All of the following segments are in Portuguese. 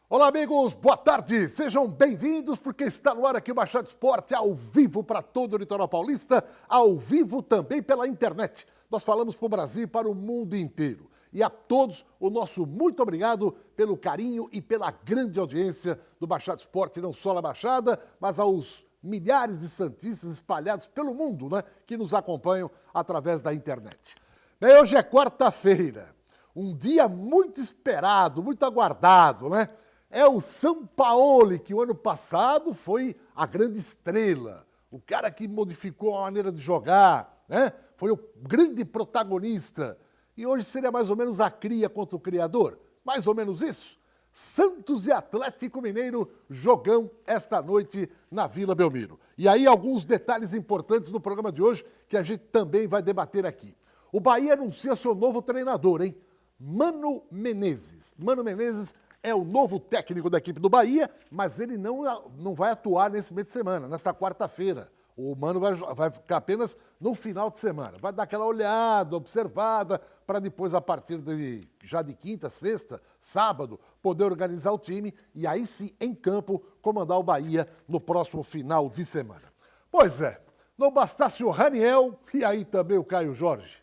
Olá, amigos, boa tarde, sejam bem-vindos, porque está no ar aqui o Baixada Esporte, ao vivo para todo o litoral paulista, ao vivo também pela internet. Nós falamos para o Brasil e para o mundo inteiro. E a todos, o nosso muito obrigado pelo carinho e pela grande audiência do Baixada Esporte, não só na Baixada, mas aos milhares de santistas espalhados pelo mundo, né, que nos acompanham através da internet. Bem, hoje é quarta-feira, um dia muito esperado, muito aguardado, né? É o Sampaoli, que o ano passado foi a grande estrela, o cara que modificou a maneira de jogar, né? Foi o grande protagonista. E hoje seria mais ou menos a cria contra o criador. Mais ou menos isso. Santos e Atlético Mineiro, jogão esta noite na Vila Belmiro. E aí alguns detalhes importantes no programa de hoje que a gente também vai debater aqui. O Bahia anuncia seu novo treinador, hein? Mano Menezes. Mano Menezes é o novo técnico da equipe do Bahia, mas ele não vai atuar nesse meio de semana, nesta quarta-feira. O Mano vai ficar apenas no final de semana. Vai dar aquela olhada, observada, para depois, a partir já de quinta, sexta, sábado, poder organizar o time e aí sim, em campo, comandar o Bahia no próximo final de semana. Pois é, não bastasse o Raniel e aí também o Caio Jorge.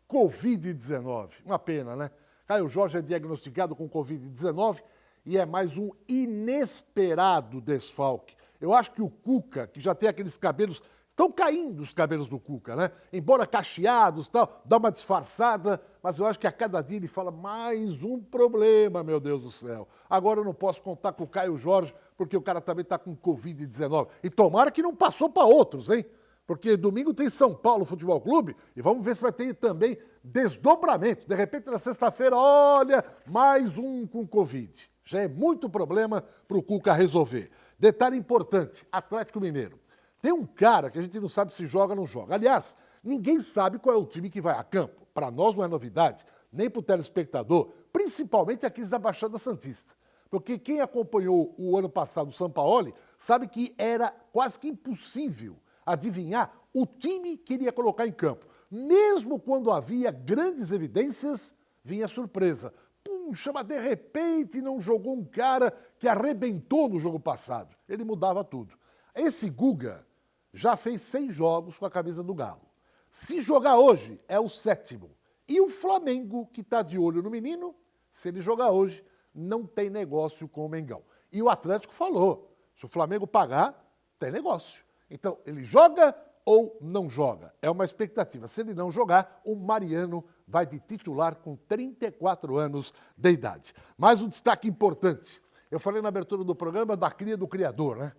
Covid-19, uma pena, né? Caio Jorge é diagnosticado com Covid-19 e é mais um inesperado desfalque. Eu acho que o Cuca, que já tem aqueles cabelos, estão caindo os cabelos do Cuca, né? Embora cacheados e tal, dá uma disfarçada, mas eu acho que a cada dia ele fala mais um problema, meu Deus do céu. Agora eu não posso contar com o Caio Jorge, porque o cara também está com Covid-19. E tomara que não passou para outros, hein? Porque domingo tem São Paulo Futebol Clube e vamos ver se vai ter também desdobramento. De repente, na sexta-feira, olha, mais um com Covid. Já é muito problema para o Cuca resolver. Detalhe importante, Atlético Mineiro. Tem um cara que a gente não sabe se joga ou não joga. Aliás, ninguém sabe qual é o time que vai a campo. Para nós não é novidade, nem para o telespectador, principalmente aqueles da Baixada Santista. Porque quem acompanhou o ano passado o Sampaoli sabe que era quase que impossível adivinhar o time que iria colocar em campo. Mesmo quando havia grandes evidências, vinha surpresa. Puxa, mas de repente não jogou um cara que arrebentou no jogo passado. Ele mudava tudo. Esse Guga já fez 6 jogos com a camisa do Galo. Se jogar hoje, é o 7º. E o Flamengo, que está de olho no menino, se ele jogar hoje, não tem negócio com o Mengão. E o Atlético falou, se o Flamengo pagar, tem negócio. Então, ele joga ou não joga? É uma expectativa. Se ele não jogar, o Mariano vai de titular com 34 anos de idade. Mais um destaque importante. Eu falei na abertura do programa da cria do criador, né?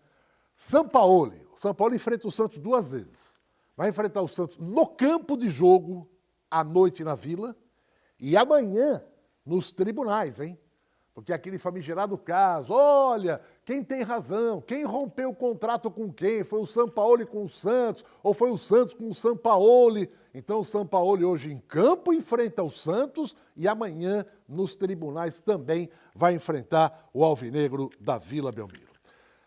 Sampaoli. O Sampaoli enfrenta o Santos 2 vezes. Vai enfrentar o Santos no campo de jogo, à noite na Vila, e amanhã nos tribunais, hein? Porque aquele famigerado caso, olha, quem tem razão, quem rompeu o contrato com quem? Foi o Sampaoli com o Santos, ou foi o Santos com o Sampaoli? Então o Sampaoli hoje em campo enfrenta o Santos e amanhã nos tribunais também vai enfrentar o Alvinegro da Vila Belmiro.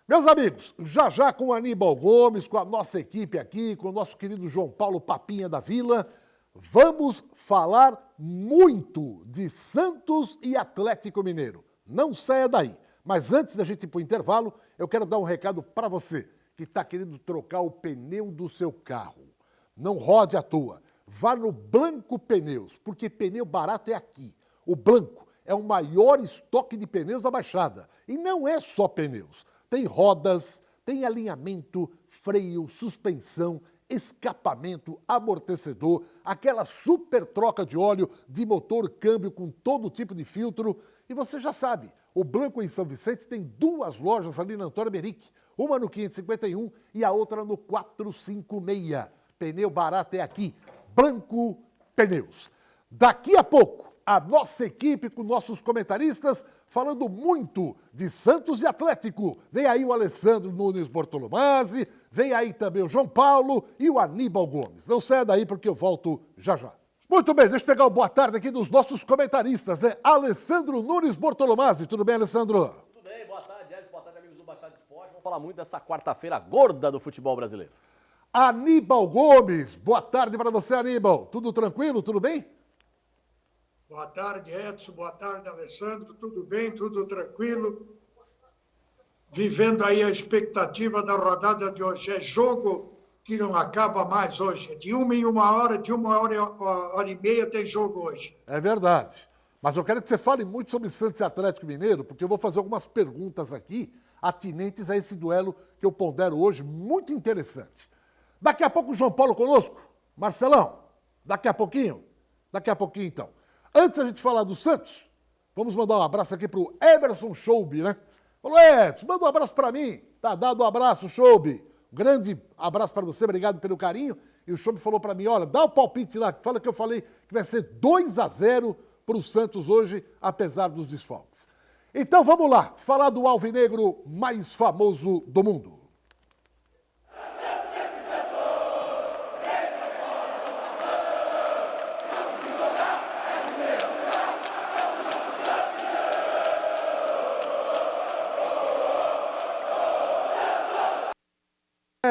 Meus amigos, já com o Aníbal Gomes, com a nossa equipe aqui, com o nosso querido João Paulo Papinha da Vila, vamos falar muito de Santos e Atlético Mineiro. Não saia daí. Mas antes da gente ir para o intervalo, eu quero dar um recado para você que está querendo trocar o pneu do seu carro. Não rode à toa. Vá no Blanco Pneus, porque pneu barato é aqui. O Blanco é o maior estoque de pneus da Baixada. E não é só pneus. Tem rodas, tem alinhamento, freio, suspensão, escapamento, amortecedor, aquela super troca de óleo de motor, câmbio com todo tipo de filtro. E você já sabe, o Blanco em São Vicente tem 2 lojas ali na Antônio Merique, uma no 551 e a outra no 456. Pneu barato é aqui, Blanco Pneus. Daqui a pouco, a nossa equipe com nossos comentaristas falando muito de Santos e Atlético. Vem aí o Alessandro Nunes Bortolomazzi, vem aí também o João Paulo e o Aníbal Gomes. Não saia daí porque eu volto já já. Muito bem, deixa eu pegar o boa tarde aqui dos nossos comentaristas, né? Alessandro Nunes Bortolomazzi. Tudo bem, Alessandro? Tudo bem, boa tarde, Edson. Boa tarde, amigos do Baixada Esporte. Vamos falar muito dessa quarta-feira gorda do futebol brasileiro. Aníbal Gomes. Boa tarde para você, Aníbal. Tudo tranquilo? Tudo bem? Boa tarde, Edson. Boa tarde, Alessandro. Tudo bem? Tudo tranquilo? vivendo aí a expectativa da rodada de hoje. É jogo que não acaba mais hoje. De 1 em 1 hora, de 1 hora e meia tem jogo hoje. É verdade. Mas eu quero que você fale muito sobre Santos e Atlético Mineiro, porque eu vou fazer algumas perguntas aqui atinentes a esse duelo que eu pondero hoje, muito interessante. Daqui a pouco o João Paulo conosco. Marcelão, daqui a pouquinho? Daqui a pouquinho, então. Antes da gente falar do Santos, vamos mandar um abraço aqui pro Emerson Schoube, né? Falou, Edson, manda um abraço para mim. Tá dado um abraço, Schoube. Um grande abraço para você, obrigado pelo carinho. E o Schoube falou para mim, olha, dá o palpite lá, fala que eu falei que vai ser 2-0 para o Santos hoje, apesar dos desfalques. Então vamos lá, falar do alvinegro mais famoso do mundo.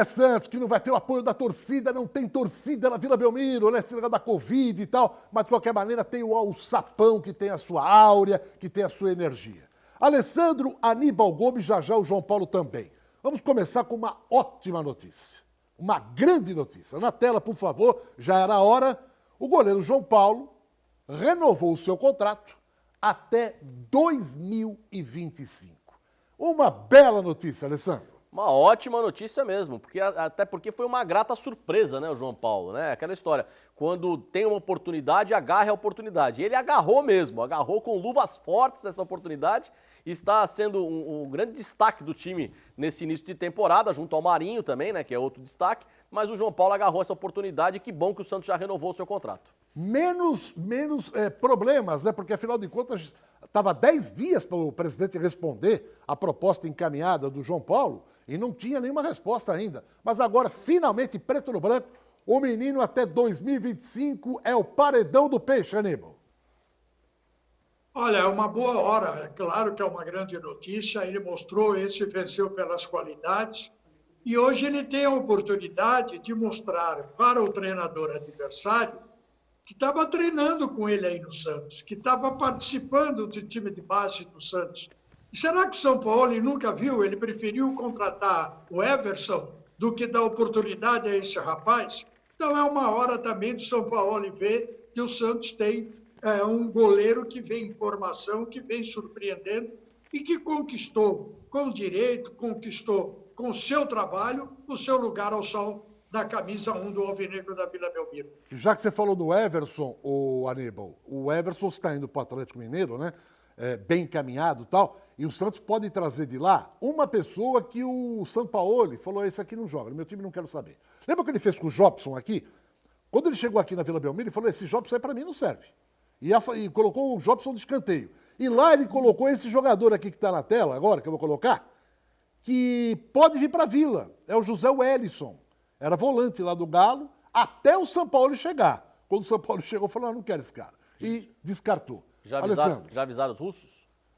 Santos, que não vai ter o apoio da torcida, não tem torcida na Vila Belmiro, né? Esse negócio da Covid e tal, mas de qualquer maneira tem o alçapão que tem a sua áurea, que tem a sua energia. Alessandro, Aníbal Gomes, já o João Paulo também. Vamos começar com uma ótima notícia, uma grande notícia. Na tela, por favor, já era a hora. O goleiro João Paulo renovou o seu contrato até 2025. Uma bela notícia, Alessandro. Uma ótima notícia mesmo, até porque foi uma grata surpresa, né, o João Paulo, né? Aquela história, quando tem uma oportunidade, agarre a oportunidade. E ele agarrou mesmo, agarrou com luvas fortes essa oportunidade e está sendo um grande destaque do time nesse início de temporada, junto ao Marinho também, né, que é outro destaque, mas o João Paulo agarrou essa oportunidade e que bom que o Santos já renovou o seu contrato. Menos problemas, né? Porque afinal de contas estava 10 dias para o presidente responder a proposta encaminhada do João Paulo e não tinha nenhuma resposta ainda. Mas agora, finalmente, preto no branco, o menino até 2025 é o paredão do peixe, Aníbal. Olha, é uma boa hora. É claro que é uma grande notícia. Ele mostrou, esse venceu pelas qualidades. E hoje ele tem a oportunidade de mostrar para o treinador adversário que estava treinando com ele aí no Santos, que estava participando do time de base do Santos. E será que o São Paulo nunca viu? Ele preferiu contratar o Everson do que dar oportunidade a esse rapaz? Então é uma hora também do São Paulo ver que o Santos tem um goleiro que vem em formação, que vem surpreendendo e que conquistou com direito, conquistou com o seu trabalho o seu lugar ao sol da camisa 1 do Alvinegro da Vila Belmiro. Já que você falou do Everson, o Aníbal, o Everson está indo para o Atlético Mineiro, né? Bem encaminhado e tal, e o Santos pode trazer de lá uma pessoa que o Sampaoli falou, esse aqui não joga, no meu time não quero saber. Lembra o que ele fez com o Jobson aqui? Quando ele chegou aqui na Vila Belmiro, ele falou, esse Jobson aí para mim não serve. E colocou o Jobson de escanteio. E lá ele colocou esse jogador aqui que está na tela agora, que eu vou colocar, que pode vir para a Vila, é o José Wellison. Era volante lá do Galo, até o Sampaoli chegar. Quando o Sampaoli chegou, falou, não quero esse cara. E descartou. Já avisaram os russos?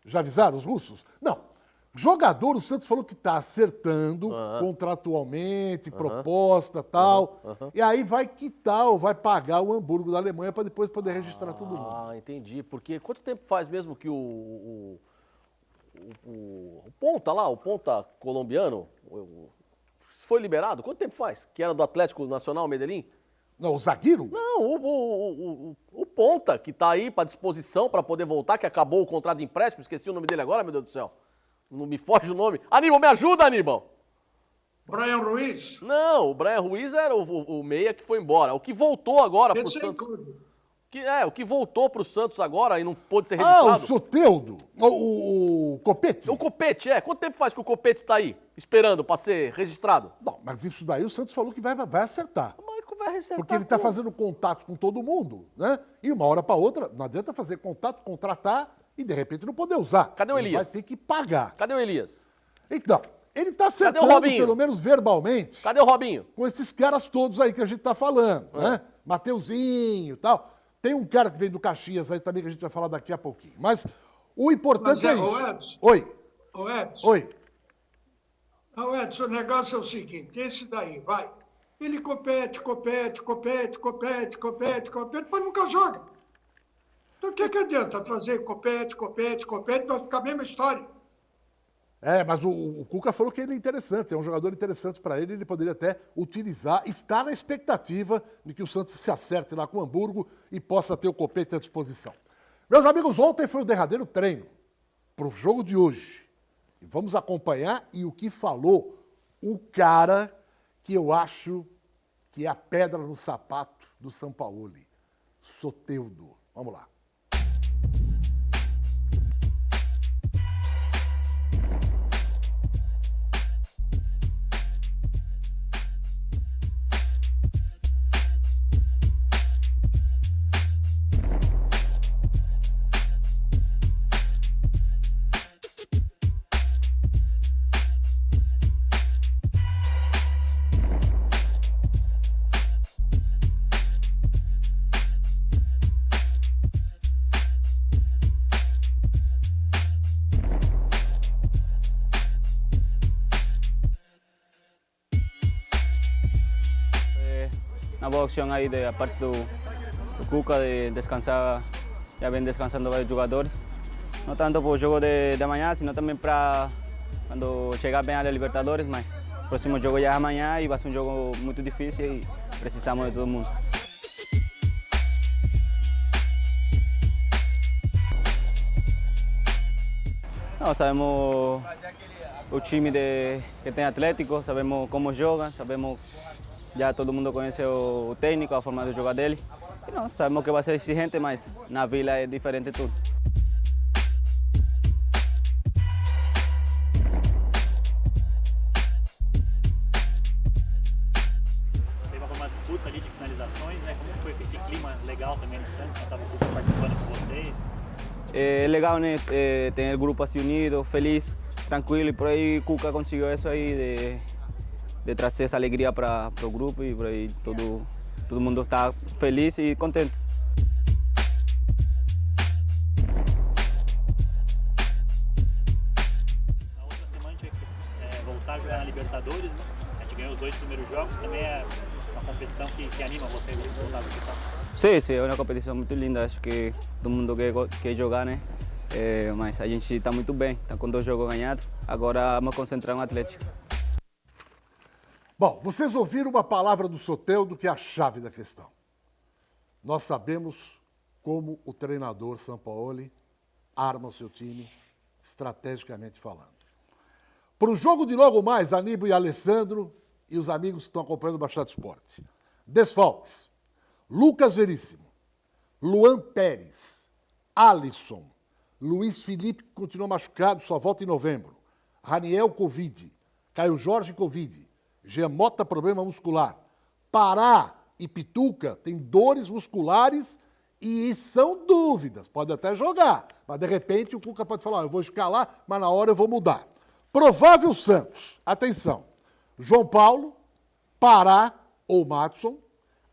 Já avisaram os russos? Não. Jogador, o Santos falou que está acertando contratualmente, proposta tal. E aí vai quitar ou vai pagar o Hamburgo da Alemanha para depois poder registrar todo mundo. Ah, entendi. Porque quanto tempo faz mesmo que o ponta lá, o ponta colombiano, foi liberado? Quanto tempo faz? Que era do Atlético Nacional Medellín? Não, o zagueiro? Não, o ponta, que está aí para disposição para poder voltar, que acabou o contrato de empréstimo, esqueci o nome dele agora, meu Deus do céu. Não me foge o nome. Aníbal, me ajuda, Aníbal! Brian Ruiz? Não, o Brian Ruiz era o meia que foi embora. O que voltou agora para o Santos. O que voltou para o Santos agora e não pôde ser registrado. Ah, o Soteldo, o Copete. O Copete, Quanto tempo faz que o Copete está aí, esperando para ser registrado? Não, mas isso daí o Santos falou que vai acertar. Vai acertar, porque ele está fazendo contato com todo mundo, né? E uma hora para outra, não adianta fazer contato, contratar e de repente não poder usar. Cadê o Elias? Ele vai ter que pagar. Cadê o Elias? Então, ele está acertando, pelo menos verbalmente. Cadê o Robinho? Com esses caras todos aí que a gente está falando, né? Mateuzinho e tal. Tem um cara que vem do Caxias aí também que a gente vai falar daqui a pouquinho. Mas o importante é isso. Edson, Oi. Edson. Oi. Edson, o negócio é o seguinte, esse daí, vai. Ele compete, mas nunca joga. Então o que adianta trazer compete, vai ficar a mesma história. Mas o Cuca falou que ele é interessante, é um jogador interessante para ele poderia até utilizar, está na expectativa de que o Santos se acerte lá com o Hamburgo e possa ter o Copete à disposição. Meus amigos, ontem foi o derradeiro treino para o jogo de hoje. E vamos acompanhar e o que falou o cara que eu acho que é a pedra no sapato do Sampaoli, Soteldo. Vamos lá. Una boa opción ahí de aparte do Cuca de descansar, ya ven descansando varios jugadores, no tanto por el juego de mañana, sino también para cuando llegar bien a la Libertadores, mas el próximo juego ya es mañana y va a ser un juego muy difícil y precisamos de todo el mundo. No, sabemos o time que tem Atlético, sabemos como joga, sabemos, já todo mundo conhece o técnico, a forma de jogar dele. E não, sabemos que vai ser exigente, mas na Vila é diferente tudo. Teve uma disputa ali de finalizações, né? Como foi esse clima legal também no Santos, estava participando com vocês? É legal, né? Ter o grupo assim unido, feliz, tranquilo, e por aí Cuca conseguiu isso aí de trazer essa alegria para o grupo e por aí todo mundo está feliz e contente. Na outra semana a gente vai voltar a jogar na Libertadores, né? A gente ganhou os 2 primeiros jogos, também é uma competição que anima vocês a voltar a jogar. Sim, é uma competição muito linda, acho que todo mundo quer jogar, né? Mas a gente está muito bem, está com 2 jogos ganhados, agora vamos concentrar no Atlético. Bom, vocês ouviram uma palavra do Soteldo que é a chave da questão. Nós sabemos como o treinador Sampaoli arma o seu time, estrategicamente falando. Para o jogo de logo mais, Aníbal e Alessandro e os amigos que estão acompanhando o Baixada Esporte. Desfalques: Lucas Veríssimo, Luan Pérez, Alisson, Luiz Felipe, que continua machucado, só volta em novembro, Raniel, Covid, Caio Jorge, Covid, Gemota, problema muscular. Pará e Pituca têm dores musculares e são dúvidas. Pode até jogar, mas de repente o Cuca pode falar, eu vou escalar, mas na hora eu vou mudar. Provável Santos, atenção, João Paulo, Pará ou Madson,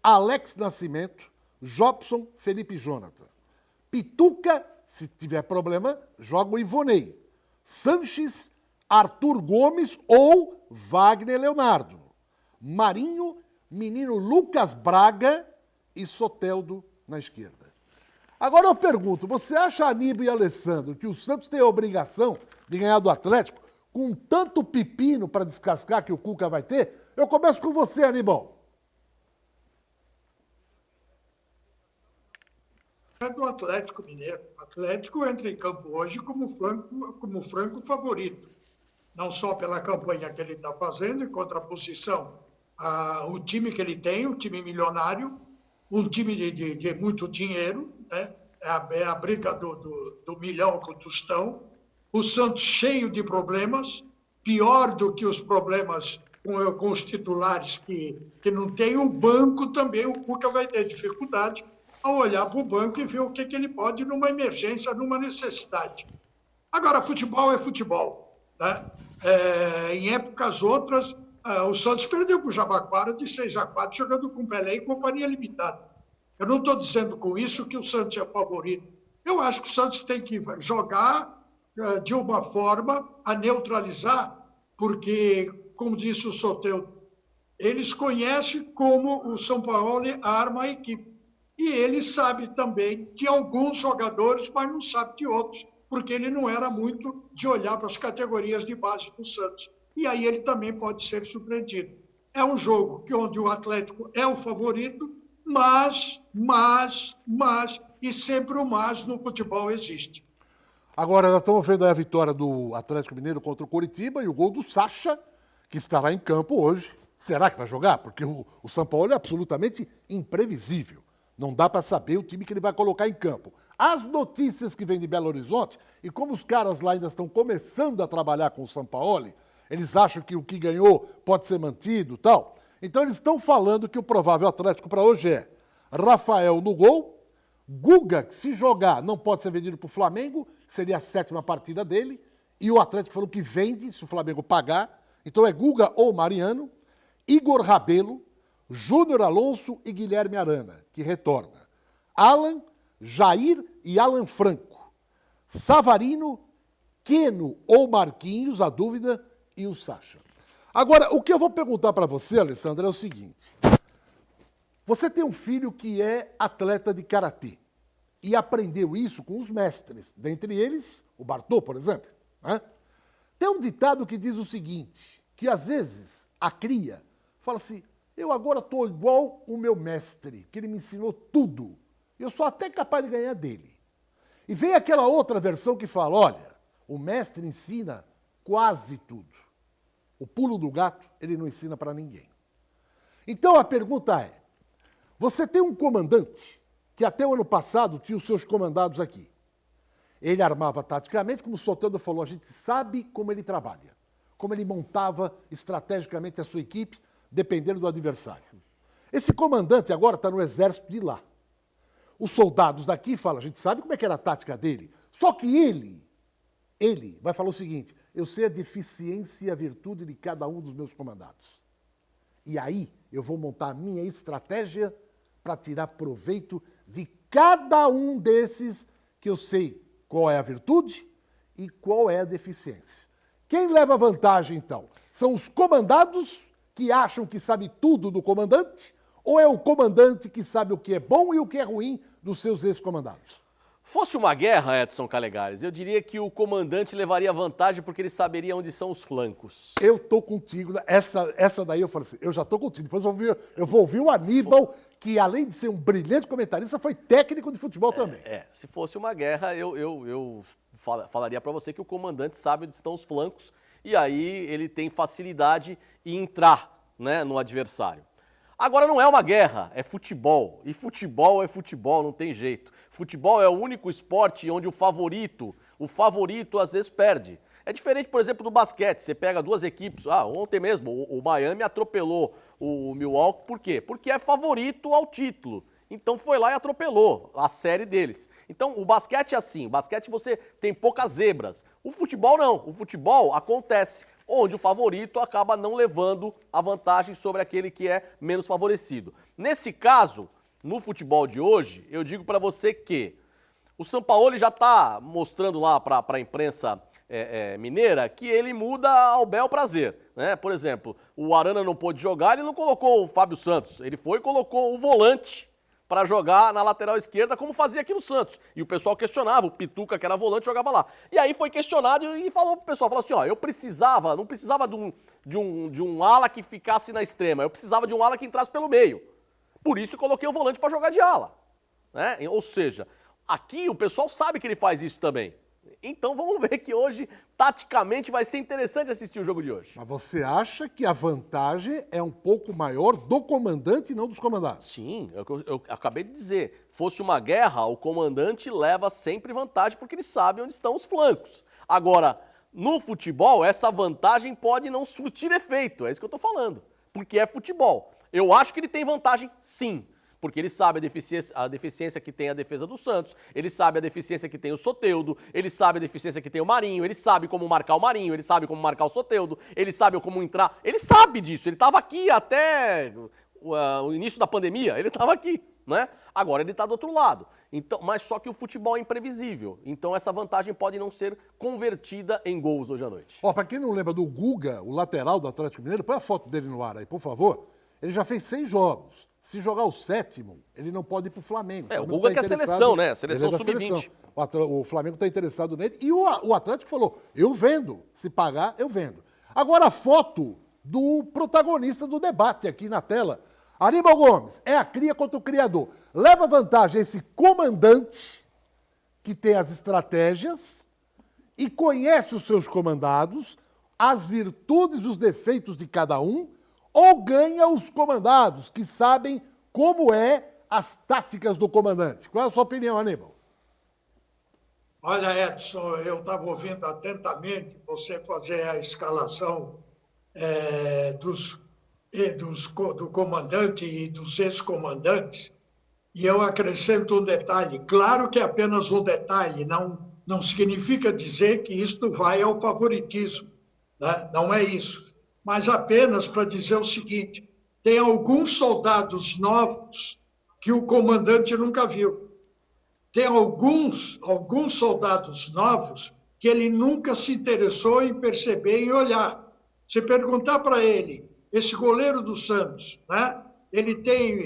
Alex Nascimento, Jobson, Felipe Jonathan. Pituca, se tiver problema, joga o Ivonei. Sanches, Arthur Gomes ou Wagner Leonardo. Marinho, menino Lucas Braga e Soteldo na esquerda. Agora eu pergunto, você acha, Aníbal e Alessandro, que o Santos tem a obrigação de ganhar do Atlético com tanto pepino para descascar que o Cuca vai ter? Eu começo com você, Aníbal. É do Atlético Mineiro. O Atlético entra em campo hoje como franco favorito. Não só pela campanha que ele está fazendo, em contraposição ao time que ele tem, um time milionário, um time de muito dinheiro, né? É a briga do milhão com o tostão. O Santos cheio de problemas, pior do que os problemas com os titulares que não tem. O banco também, o Cuca vai ter dificuldade ao olhar para o banco e ver o que ele pode numa emergência, numa necessidade. Agora, futebol é futebol, né? Em épocas outras, o Santos perdeu para o Jabaquara de 6-4, jogando com Pelé e companhia limitada. Eu não estou dizendo com isso que o Santos é favorito. Eu acho que o Santos tem que jogar de uma forma a neutralizar, porque, como disse o Soteldo, eles conhecem como o Sampaoli arma a equipe. E ele sabe também de alguns jogadores, mas não sabe de outros, porque ele não era muito de olhar para as categorias de base do Santos. E aí ele também pode ser surpreendido. É um jogo onde o Atlético é o favorito, mas, e sempre o mas no futebol existe. Agora, nós estamos vendo aí a vitória do Atlético Mineiro contra o Coritiba e o gol do Sacha, que estará em campo hoje. Será que vai jogar? Porque o São Paulo é absolutamente imprevisível. Não dá para saber o time que ele vai colocar em campo. As notícias que vêm de Belo Horizonte, e como os caras lá ainda estão começando a trabalhar com o São Paulo, eles acham que o que ganhou pode ser mantido e tal. Então eles estão falando que o provável Atlético para hoje é Rafael no gol, Guga, que se jogar não pode ser vendido para o Flamengo, seria a 7ª partida dele, e o Atlético falou que vende se o Flamengo pagar. Então é Guga ou Mariano, Igor Rabelo, Júnior Alonso e Guilherme Arana, que retorna. Alan, Jair e Alan Franco. Savarino, Queno ou Marquinhos, a dúvida, e o Sacha. Agora, o que eu vou perguntar para você, Alessandra, é o seguinte. Você tem um filho que é atleta de karatê e aprendeu isso com os mestres, dentre eles o Bartô, por exemplo. Né? Tem um ditado que diz o seguinte, que às vezes a cria fala assim, eu agora estou igual o meu mestre, que ele me ensinou tudo. Eu sou até capaz de ganhar dele. E vem aquela outra versão que fala, olha, o mestre ensina quase tudo. O pulo do gato, ele não ensina para ninguém. Então a pergunta é, você tem um comandante que até o ano passado tinha os seus comandados aqui. Ele armava taticamente, como o Soteldo falou, a gente sabe como ele trabalha, como ele montava estrategicamente a sua equipe, dependendo do adversário. Esse comandante agora está no exército de lá. Os soldados daqui falam, a gente sabe como é que era a tática dele, só que ele vai falar o seguinte, eu sei a deficiência e a virtude de cada um dos meus comandados. E aí eu vou montar a minha estratégia para tirar proveito de cada um desses que eu sei qual é a virtude e qual é a deficiência. Quem leva vantagem, então? São os comandados que acham que sabe tudo do comandante ou é o comandante que sabe o que é bom e o que é ruim dos seus ex-comandados? Fosse uma guerra, Edson Calegares, eu diria que o comandante levaria vantagem porque ele saberia onde são os flancos. Eu tô contigo. Essa daí eu falei assim, eu já tô contigo. Depois eu vou ouvir o Aníbal, que além de ser um brilhante comentarista, foi técnico de futebol também. Se fosse uma guerra, eu falaria para você que o comandante sabe onde estão os flancos e aí ele tem facilidade em entrar, né, no adversário. Agora não é uma guerra, é futebol. E futebol é futebol, não tem jeito. Futebol é o único esporte onde o favorito às vezes perde. É diferente, por exemplo, do basquete. Você pega duas equipes, ontem mesmo o Miami atropelou o Milwaukee, por quê? Porque é favorito ao título. Então foi lá e atropelou a série deles. Então o basquete é assim, o basquete você tem poucas zebras. O futebol não, o futebol acontece onde o favorito acaba não levando a vantagem sobre aquele que é menos favorecido. Nesse caso, no futebol de hoje, eu digo para você que o Sampaoli já está mostrando lá para a imprensa mineira que ele muda ao bel prazer. Né? Por exemplo, o Arana não pôde jogar, ele não colocou o Fábio Santos, ele foi e colocou o volante para jogar na lateral esquerda, como fazia aqui no Santos. E o pessoal questionava, o Pituca, que era volante, jogava lá. E aí foi questionado e falou pro pessoal, falou assim, eu não precisava de um ala que ficasse na extrema, eu precisava de um ala que entrasse pelo meio. Por isso eu coloquei o volante para jogar de ala. Né? Ou seja, aqui o pessoal sabe que ele faz isso também. Então vamos ver que hoje, taticamente, vai ser interessante assistir o jogo de hoje. Mas você acha que a vantagem é um pouco maior do comandante e não dos comandados? Sim, eu acabei de dizer. Fosse uma guerra, o comandante leva sempre vantagem porque ele sabe onde estão os flancos. Agora, no futebol, essa vantagem pode não surtir efeito, é isso que eu estou falando. Porque é futebol. Eu acho que ele tem vantagem, sim. Porque ele sabe a deficiência que tem a defesa do Santos, ele sabe a deficiência que tem o Soteldo, ele sabe a deficiência que tem o Marinho, ele sabe como marcar o Marinho, ele sabe como marcar o Soteldo, ele sabe como entrar, ele sabe disso, ele estava aqui até o início da pandemia, ele estava aqui, né? Agora ele está do outro lado. Então, mas só que o futebol é imprevisível, então essa vantagem pode não ser convertida em gols hoje à noite. Para quem não lembra do Guga, o lateral do Atlético Mineiro, põe a foto dele no ar aí, por favor. Ele já fez 6 jogos. se jogar o 7º, ele não pode ir pro Flamengo. O Guga quer seleção, né? Seleção sub-20. O Flamengo está interessado nele. E o Atlético falou, eu vendo. Se pagar, eu vendo. Agora a foto do protagonista do debate aqui na tela. Aníbal Gomes, é a cria contra o criador. Leva vantagem esse comandante que tem as estratégias e conhece os seus comandados, as virtudes e os defeitos de cada um, ou ganha os comandados que sabem como é as táticas do comandante? Qual é a sua opinião, Aníbal? Olha, Edson, eu estava ouvindo atentamente você fazer a escalação do comandante e dos ex-comandantes, e eu acrescento um detalhe. Claro que é apenas um detalhe, não significa dizer que isto vai ao favoritismo, né? Não é isso. Mas apenas para dizer o seguinte, tem alguns soldados novos que o comandante nunca viu. Tem alguns soldados novos que ele nunca se interessou em perceber e olhar. Se perguntar para ele, esse goleiro do Santos, né?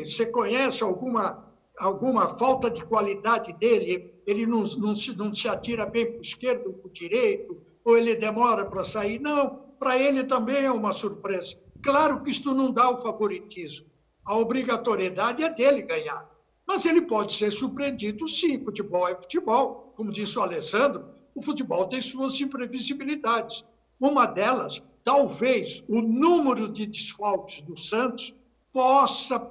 Você conhece alguma falta de qualidade dele? Ele não se atira bem para o esquerdo ou para o direito? Ou ele demora para sair? Não, para ele também é uma surpresa. Claro que isto não dá o favoritismo. A obrigatoriedade é dele ganhar. Mas ele pode ser surpreendido, sim. Futebol é futebol. Como disse o Alessandro, o futebol tem suas imprevisibilidades. Uma delas, talvez o número de desfalques do Santos possa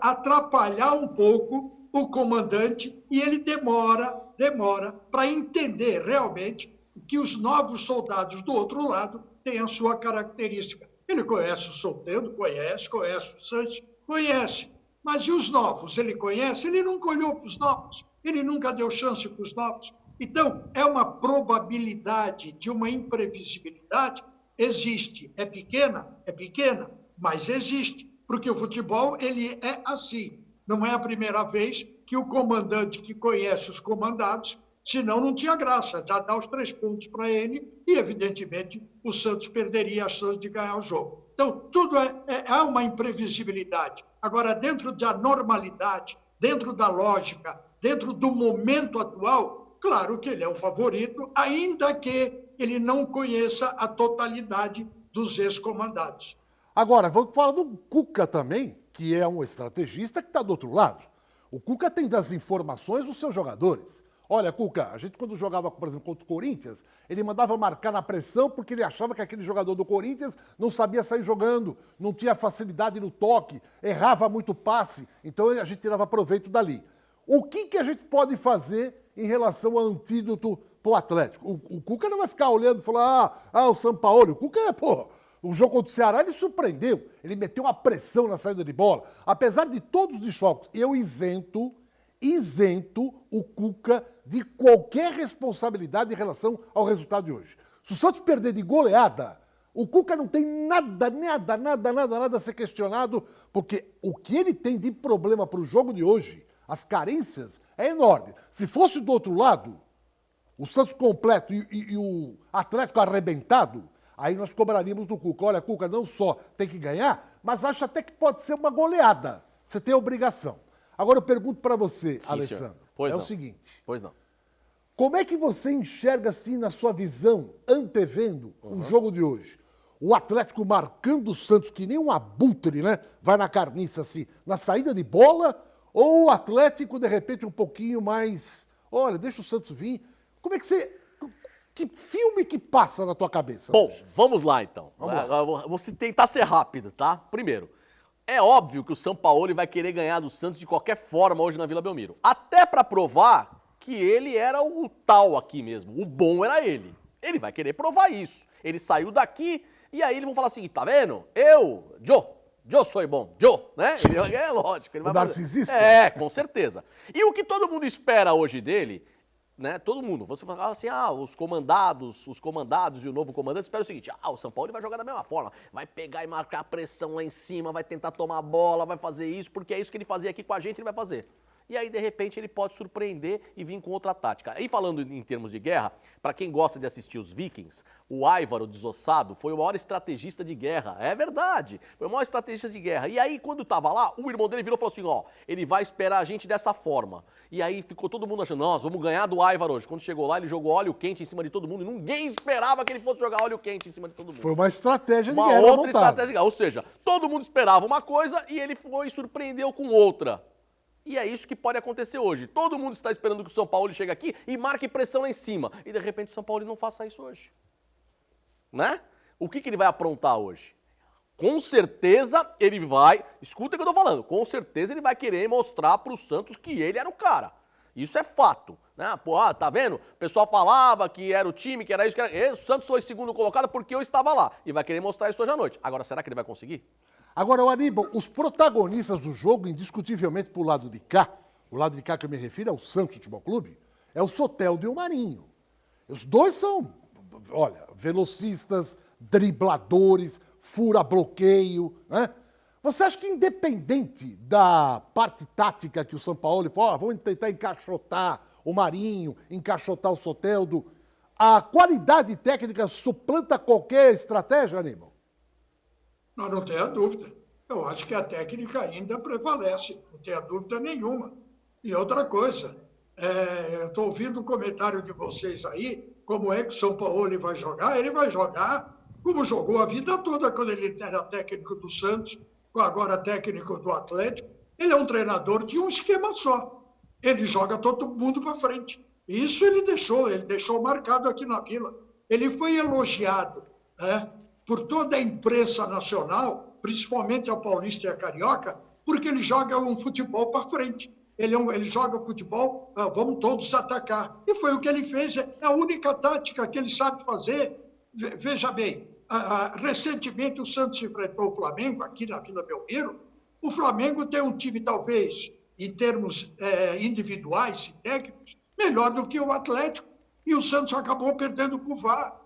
atrapalhar um pouco o comandante e ele demora para entender realmente que os novos soldados do outro lado têm a sua característica. Ele conhece o Soteldo, conhece o Santos, conhece. Mas e os novos? Ele conhece? Ele nunca olhou para os novos. Ele nunca deu chance para os novos. Então, é uma probabilidade de uma imprevisibilidade. Existe. É pequena, mas existe. Porque o futebol, ele é assim. Não é a primeira vez que o comandante que conhece os comandados, senão não tinha graça, já dá os 3 pontos para ele e, evidentemente, o Santos perderia a chance de ganhar o jogo. Então, tudo há uma imprevisibilidade. Agora, dentro da normalidade, dentro da lógica, dentro do momento atual, claro que ele é o favorito, ainda que ele não conheça a totalidade dos ex-comandados. Agora, vamos falar do Cuca também, que é um estrategista que está do outro lado. O Cuca tem das informações dos seus jogadores. Olha, Cuca, a gente quando jogava, por exemplo, contra o Corinthians, ele mandava marcar na pressão porque ele achava que aquele jogador do Corinthians não sabia sair jogando, não tinha facilidade no toque, errava muito passe, então a gente tirava proveito dali. O que a gente pode fazer em relação ao antídoto para o Atlético? O Cuca não vai ficar olhando e falar, o Sampaoli. O Cuca o jogo contra o Ceará ele surpreendeu, ele meteu uma pressão na saída de bola. Apesar de todos os desfalques, eu isento o Cuca de qualquer responsabilidade em relação ao resultado de hoje. Se o Santos perder de goleada, o Cuca não tem nada a ser questionado, porque o que ele tem de problema para o jogo de hoje, as carências, é enorme. Se fosse do outro lado, o Santos completo e o Atlético arrebentado, aí nós cobraríamos do Cuca. Olha, Cuca, não só tem que ganhar, mas acho até que pode ser uma goleada. Você tem a obrigação. Agora eu pergunto para você, sim, Alessandro, o seguinte. Pois não. Como é que você enxerga, assim, na sua visão, antevendo o jogo de hoje? O Atlético marcando o Santos que nem um abutre, né? Vai na carniça, assim, na saída de bola, ou o Atlético, de repente, um pouquinho mais... Olha, deixa o Santos vir. Como é que você... Que filme que passa na tua cabeça? Bom, vamos lá, então. Vou tentar ser rápido, tá? Primeiro, é óbvio que o Sampaoli vai querer ganhar do Santos de qualquer forma hoje na Vila Belmiro. Até para provar que ele era o tal aqui mesmo. O bom era ele. Ele vai querer provar isso. Ele saiu daqui e aí eles vão falar assim, tá vendo? Joe sou bom. né? É lógico. Ele vai narcisista? Com certeza. E o que todo mundo espera hoje dele, né? Todo mundo. Você fala assim, os comandados e o novo comandante esperam o seguinte, o São Paulo vai jogar da mesma forma, vai pegar e marcar a pressão lá em cima, vai tentar tomar a bola, vai fazer isso, porque é isso que ele fazia aqui com a gente, ele vai fazer. e aí de repente ele pode surpreender e vir com outra tática. E falando em termos de guerra, para quem gosta de assistir os Vikings, o Ivar, o desossado, foi o maior estrategista de guerra. É verdade, foi o maior estrategista de guerra. E aí quando tava lá, o irmão dele virou e falou assim, ó, ele vai esperar a gente dessa forma. E aí ficou todo mundo achando, nós vamos ganhar do Ivar hoje. Quando chegou lá, ele jogou óleo quente em cima de todo mundo e ninguém esperava que ele fosse jogar óleo quente em cima de todo mundo. Foi uma estratégia de Uma guerra outra montada. estratégia de guerra. Ou seja, todo mundo esperava uma coisa e ele foi e surpreendeu com outra. E é isso que pode acontecer hoje. Todo mundo está esperando que o São Paulo chegue aqui e marque pressão lá em cima. E de repente o São Paulo não faça isso hoje. Né? O que ele vai aprontar hoje? Com certeza ele vai, escuta o que eu tô falando, com certeza ele vai querer mostrar pro Santos que ele era o cara. Isso é fato. Né? Pô, tá vendo? O pessoal falava que era o time, que era isso, que era... O Santos foi segundo colocado porque eu estava lá. E vai querer mostrar isso hoje à noite. Agora, será que ele vai conseguir? Agora, o Aníbal, os protagonistas do jogo, indiscutivelmente pro lado de cá, o lado de cá que eu me refiro é o Santos Futebol Clube, é o Soteldo e o Marinho. Os dois são, olha, velocistas, dribladores, fura-bloqueio, né? Você acha que independente da parte tática que o São Paulo, vamos tentar encaixotar o Marinho, encaixotar o Soteldo, a qualidade técnica suplanta qualquer estratégia, Aníbal? Não tenha dúvida. Eu acho que a técnica ainda prevalece, não tenha dúvida nenhuma. E outra coisa, eu estou ouvindo o comentário de vocês aí, como é que o São Paulo vai jogar? Ele vai jogar como jogou a vida toda quando ele era técnico do Santos, agora técnico do Atlético. Ele é um treinador de um esquema só. Ele joga todo mundo para frente. Isso ele deixou marcado aqui na Vila. Ele foi elogiado, né, por toda a imprensa nacional, principalmente a paulista e a carioca, porque ele joga um futebol para frente. Ele joga futebol, vamos todos atacar. E foi o que ele fez, é a única tática que ele sabe fazer. Veja bem, recentemente o Santos enfrentou o Flamengo, aqui na Vila Belmiro. O Flamengo tem um time, talvez, em termos individuais e técnicos, melhor do que o Atlético. E o Santos acabou perdendo para o VAR.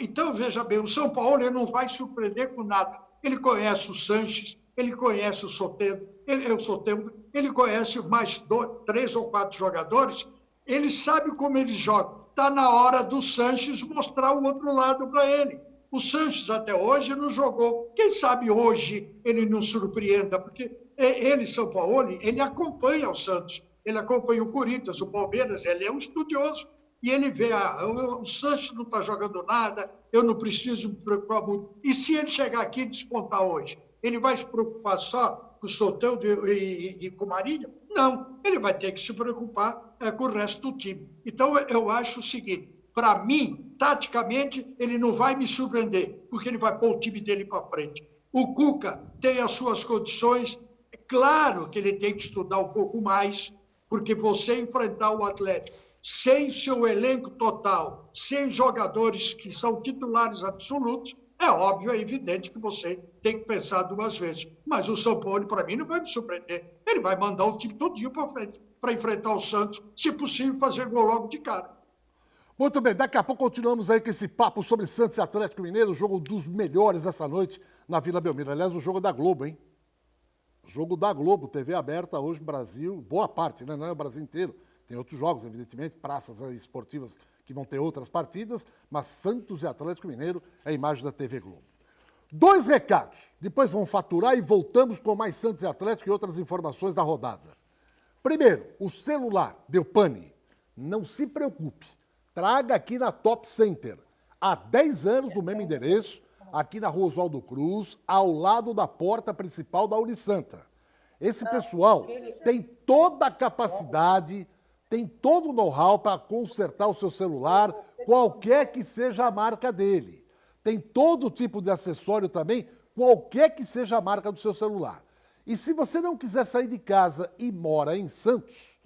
Então, veja bem, o São Paulo ele não vai surpreender com nada. Ele conhece o Sanches, ele conhece o Soteldo, ele conhece mais 3 ou 4 jogadores, ele sabe como eles jogam. Está na hora do Sanches mostrar o outro lado para ele. O Sanches até hoje não jogou. Quem sabe hoje ele não surpreenda, porque ele, São Paulo, ele acompanha o Santos, ele acompanha o Corinthians, o Palmeiras, ele é um estudioso. E ele vê, o Sanches não está jogando nada, eu não preciso me preocupar muito. E se ele chegar aqui e despontar hoje, ele vai se preocupar só com o Soteldo e com o Marinho? Não, ele vai ter que se preocupar com o resto do time. Então, eu acho o seguinte, para mim, taticamente, ele não vai me surpreender, porque ele vai pôr o time dele para frente. O Cuca tem as suas condições, é claro que ele tem que estudar um pouco mais, porque você enfrentar o Atlético sem seu elenco total, sem jogadores que são titulares absolutos, é óbvio, é evidente que você tem que pensar 2 vezes. Mas o São Paulo, para mim, não vai me surpreender. Ele vai mandar o time todinho para frente, para enfrentar o Santos, se possível, fazer gol logo de cara. Muito bem, daqui a pouco continuamos aí com esse papo sobre Santos e Atlético Mineiro, o jogo dos melhores essa noite na Vila Belmiro. Aliás, o jogo da Globo, hein? Jogo da Globo, TV aberta hoje no Brasil, boa parte, né? Não é o Brasil inteiro. Tem outros jogos, evidentemente, praças esportivas que vão ter outras partidas, mas Santos e Atlético Mineiro é a imagem da TV Globo. 2 recados, depois vamos faturar e voltamos com mais Santos e Atlético e outras informações da rodada. Primeiro, o celular deu pane. Não se preocupe, traga aqui na Top Center. Há 10 anos no mesmo endereço, aqui na Rua Oswaldo Cruz, ao lado da porta principal da Unisanta. Esse pessoal tem toda a capacidade, tem todo o know-how para consertar o seu celular, qualquer que seja a marca dele. Tem todo tipo de acessório também, qualquer que seja a marca do seu celular. E se você não quiser sair de casa e mora em Santos,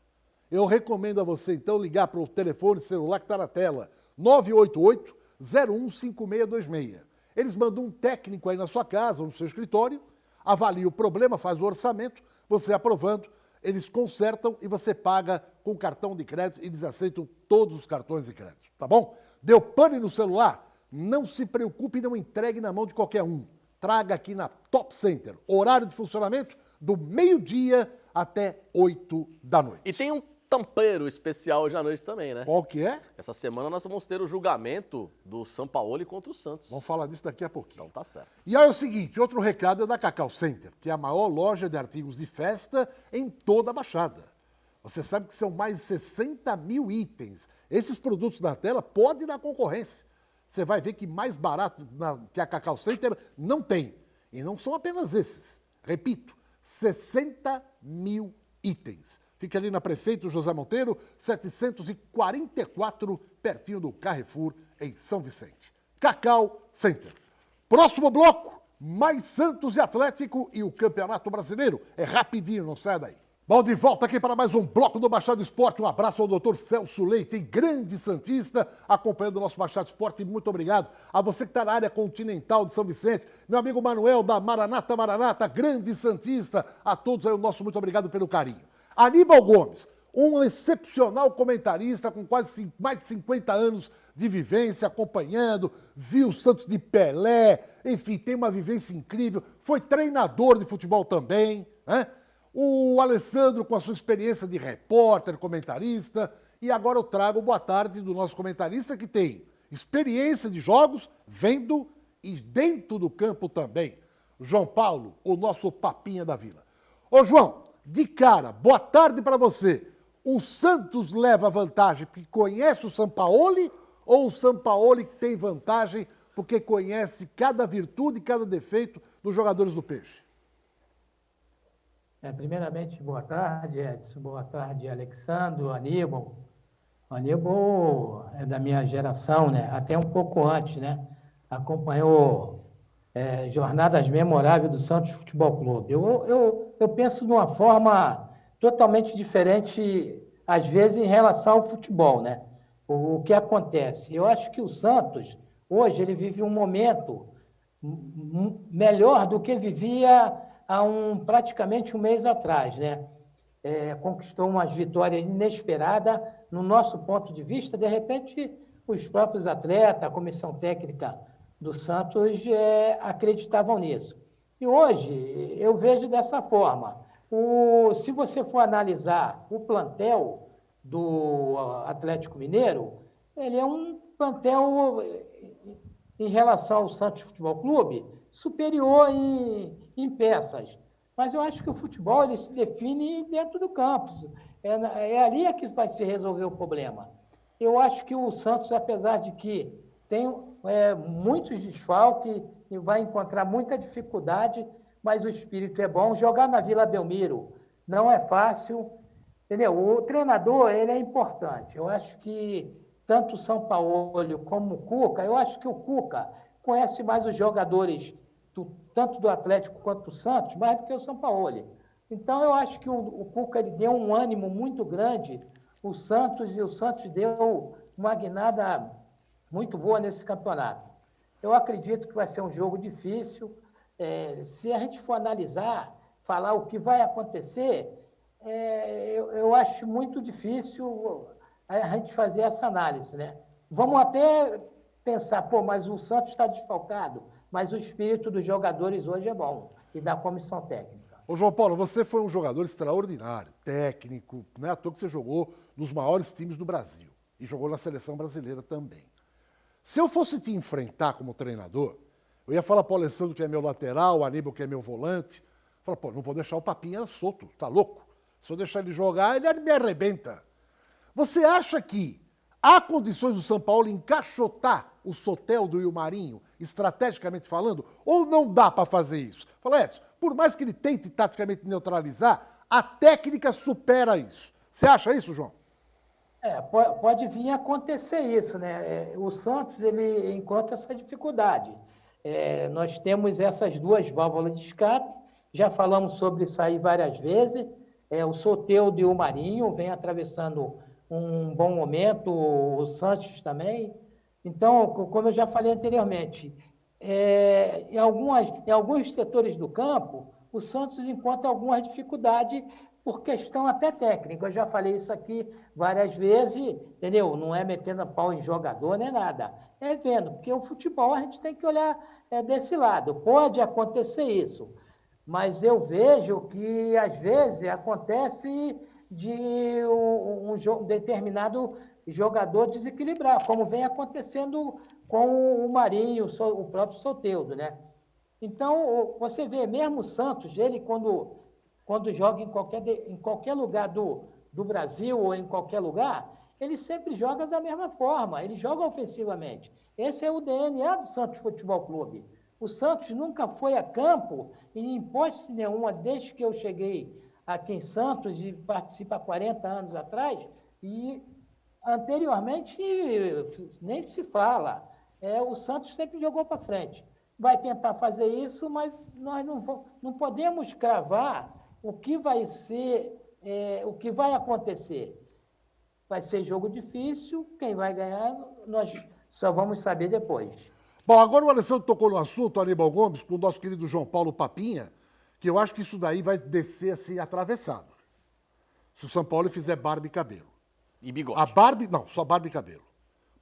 eu recomendo a você, então, ligar para o telefone celular que está na tela, 988-015626. Eles mandam um técnico aí na sua casa, no seu escritório, avalia o problema, faz o orçamento, você aprovando, eles consertam e você paga com cartão de crédito e eles aceitam todos os cartões de crédito, tá bom? Deu pane no celular? Não se preocupe e não entregue na mão de qualquer um. Traga aqui na Top Center. Horário de funcionamento do meio-dia até 8 da noite. E tem um tampeiro especial hoje à noite também, né? Qual que é? Essa semana nós vamos ter o julgamento do Sampaoli contra o Santos. Vamos falar disso daqui a pouquinho. Então tá certo. E aí é o seguinte, outro recado é da Cacau Center, que é a maior loja de artigos de festa em toda a Baixada. Você sabe que são mais de 60 mil itens. Esses produtos na tela podem ir na concorrência. Você vai ver que mais barato que a Cacau Center não tem. E não são apenas esses. Repito, 60 mil itens. Fica ali na Prefeito José Monteiro, 744, pertinho do Carrefour, em São Vicente. Cacau Center. Próximo bloco, mais Santos e Atlético e o Campeonato Brasileiro. É rapidinho, não sai daí. Bom, de volta aqui para mais um bloco do Baixada Esporte. Um abraço ao doutor Celso Leite, grande santista, acompanhando o nosso Baixada Esporte. Muito obrigado a você que está na área continental de São Vicente. Meu amigo Manuel da Maranata, grande santista. A todos aí o nosso muito obrigado pelo carinho. Aníbal Gomes, um excepcional comentarista com quase mais de 50 anos de vivência, acompanhando, viu o Santos de Pelé, enfim, tem uma vivência incrível, foi treinador de futebol também, né? O Alessandro com a sua experiência de repórter, comentarista, e agora eu trago boa tarde do nosso comentarista que tem experiência de jogos, vendo e dentro do campo também. João Paulo, o nosso papinha da vila. Ô João, de cara, boa tarde para você. O Santos leva vantagem porque conhece o Sampaoli ou o Sampaoli tem vantagem porque conhece cada virtude e cada defeito dos jogadores do Peixe? Primeiramente, boa tarde, Edson. Boa tarde, Alexandro, Aníbal. O Aníbal é da minha geração, né? Até um pouco antes, né? Acompanhou jornadas memoráveis do Santos Futebol Clube. Eu penso de uma forma totalmente diferente, às vezes, em relação ao futebol, né? O que acontece? Eu acho que o Santos, hoje, ele vive um momento melhor do que vivia há praticamente um mês atrás, né? Conquistou umas vitórias inesperadas, no nosso ponto de vista. De repente, os próprios atletas, a comissão técnica do Santos acreditavam nisso. E hoje eu vejo dessa forma. Se você for analisar o plantel do Atlético Mineiro, ele é um plantel, em relação ao Santos Futebol Clube, superior em peças. Mas eu acho que o futebol ele se define dentro do campo. É ali que vai se resolver o problema. Eu acho que o Santos, apesar de que tem muitos desfalques e vai encontrar muita dificuldade, mas o espírito é bom. Jogar na Vila Belmiro não é fácil, entendeu? O treinador, ele é importante. Eu acho que tanto o Sampaoli como o Cuca, eu acho que o Cuca conhece mais os jogadores, tanto do Atlético quanto do Santos, mais do que o Sampaoli. Então, eu acho que o Cuca ele deu um ânimo muito grande o Santos, e o Santos deu uma guinada muito boa nesse campeonato. Eu acredito que vai ser um jogo difícil. Se a gente for analisar, falar o que vai acontecer, eu acho muito difícil a gente fazer essa análise, né? Vamos até pensar, mas o Santos está desfalcado, mas o espírito dos jogadores hoje é bom, e da comissão técnica. Ô João Paulo, você foi um jogador extraordinário, técnico, não é à toa que você jogou nos maiores times do Brasil e jogou na seleção brasileira também. Se eu fosse te enfrentar como treinador, eu ia falar para o Alessandro que é meu lateral, o Aníbal que é meu volante, falar, não vou deixar o Papinha solto, tá louco? Se eu deixar ele jogar, ele me arrebenta. Você acha que há condições do São Paulo encaixotar o Soteldo e o Marinho, estrategicamente falando, ou não dá para fazer isso? Fala, Edson, por mais que ele tente taticamente neutralizar, a técnica supera isso. Você acha isso, João? Pode vir a acontecer isso, né? O Santos, ele encontra essa dificuldade. Nós temos essas duas válvulas de escape, já falamos sobre isso aí várias vezes. O Soteldo e o Marinho vêm atravessando um bom momento, o Santos também. Então, como eu já falei anteriormente, em alguns setores do campo, o Santos encontra algumas dificuldades por questão até técnica. Eu já falei isso aqui várias vezes, entendeu? Não é metendo a pau em jogador, nem nada. É vendo, porque o futebol a gente tem que olhar desse lado. Pode acontecer isso. mas eu vejo que, às vezes, acontece de um determinado jogador desequilibrar, como vem acontecendo com o Marinho, o próprio Soteldo, né? Então, você vê, mesmo o Santos, ele quando joga em qualquer lugar do Brasil ou em qualquer lugar, ele sempre joga da mesma forma, ele joga ofensivamente. Esse é o DNA do Santos Futebol Clube. O Santos nunca foi a campo, em hipótese nenhuma, desde que eu cheguei aqui em Santos e participo há 40 anos atrás, e anteriormente nem se fala. O Santos sempre jogou para frente. Vai tentar fazer isso, mas nós não podemos cravar o que vai ser, o que vai acontecer. Vai ser jogo difícil, quem vai ganhar, nós só vamos saber depois. Bom, agora o Alessandro tocou no assunto, Aníbal Gomes, com o nosso querido João Paulo Papinha, que eu acho que isso daí vai descer assim, atravessado. Se o São Paulo fizer barba e cabelo. E bigode. Só barba e cabelo.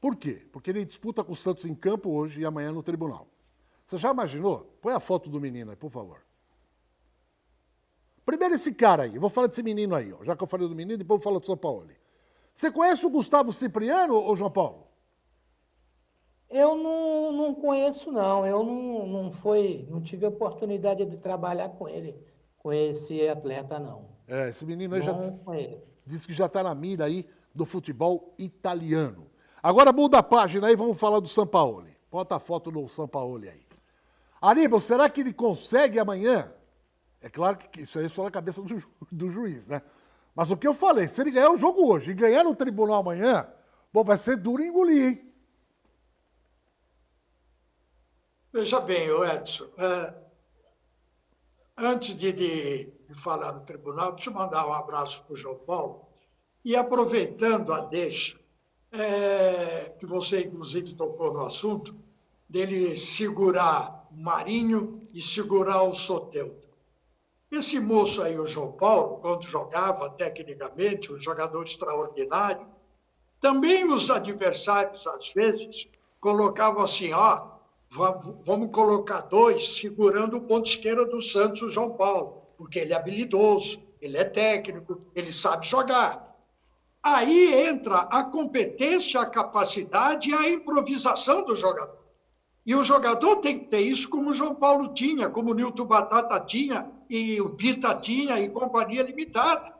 Por quê? Porque ele disputa com o Santos em campo hoje e amanhã no tribunal. Você já imaginou? Põe a foto do menino aí, por favor. Primeiro esse cara aí, eu vou falar desse menino aí, ó. Já que eu falei do menino, depois eu vou falar do São Paulo. Você conhece o Gustavo Cipriano, ô João Paulo? Eu não conheço, não. Eu não tive a oportunidade de trabalhar com ele, com esse atleta, não. Esse menino aí já conheço. disse que já está na mira aí do futebol italiano. Agora muda a página aí, vamos falar do Sampaoli. Bota a foto do Sampaoli aí. Aníbal, será que ele consegue amanhã? É claro que isso aí é só na cabeça do juiz, né? Mas o que eu falei, se ele ganhar o jogo hoje e ganhar no tribunal amanhã, bom, vai ser duro engolir, hein? Veja bem, Edson, antes de falar no tribunal, deixa eu mandar um abraço para o João Paulo. E aproveitando a deixa, que você, inclusive, tocou no assunto, dele segurar o Marinho e segurar o Soteldo. Esse moço aí, o João Paulo, quando jogava tecnicamente, um jogador extraordinário, também os adversários, às vezes, colocavam assim, vamos colocar 2 segurando o ponto esquerdo do Santos, o João Paulo, porque ele é habilidoso, ele é técnico, ele sabe jogar. Aí entra a competência, a capacidade e a improvisação do jogador. E o jogador tem que ter isso como o João Paulo tinha, como o Nilton Batata tinha, e o Pita tinha, e companhia limitada.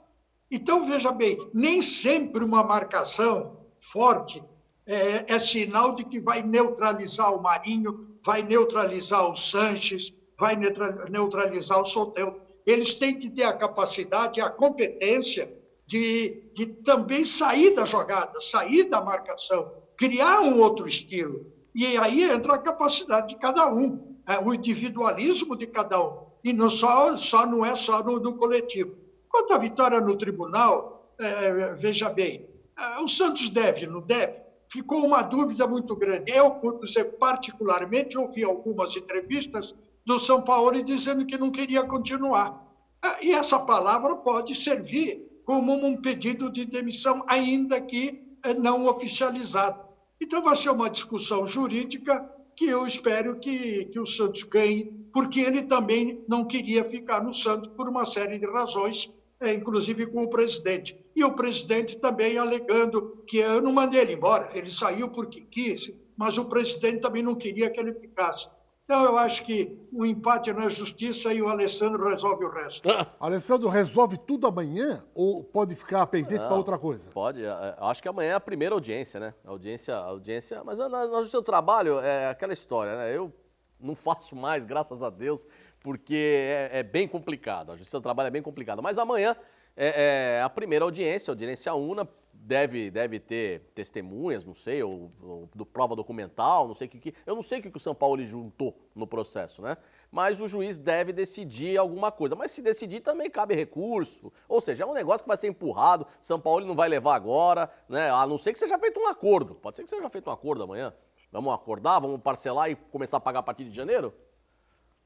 Então, veja bem, nem sempre uma marcação forte é sinal de que vai neutralizar o Marinho, vai neutralizar o Sanches, vai neutralizar o Soteldo. Eles têm que ter a capacidade, a competência de também sair da jogada, sair da marcação, criar um outro estilo. E aí entra a capacidade de cada um, o individualismo de cada um. E não é só no coletivo. Quanto à vitória no tribunal, veja bem, o Santos deve, não deve? Ficou uma dúvida muito grande. Eu, por exemplo, particularmente, ouvi algumas entrevistas do São Paulo dizendo que não queria continuar. E essa palavra pode servir como um pedido de demissão, ainda que não oficializado. Então, vai ser uma discussão jurídica que eu espero que o Santos ganhe, porque ele também não queria ficar no Santos por uma série de razões, inclusive com o presidente. E o presidente também alegando que eu não mandei ele embora, ele saiu porque quis, mas o presidente também não queria que ele ficasse. Então, eu acho que o empate na justiça e o Alessandro resolve o resto. Alessandro, resolve tudo amanhã ou pode ficar pendente para outra coisa? Pode. Acho que amanhã é a primeira audiência, né? Audiência. Mas no seu trabalho é aquela história, né? Eu não faço mais, graças a Deus, porque é bem complicado. A justiça do trabalho é bem complicado. Mas amanhã é a primeira audiência, audiência una. Deve ter testemunhas, não sei, ou do prova documental, não sei o que. Eu não sei o que o São Paulo juntou no processo, né? Mas o juiz deve decidir alguma coisa. Mas se decidir, também cabe recurso. Ou seja, é um negócio que vai ser empurrado. São Paulo não vai levar agora, né? A não ser que seja feito um acordo. Pode ser que seja feito um acordo amanhã. Vamos acordar, vamos parcelar e começar a pagar a partir de janeiro?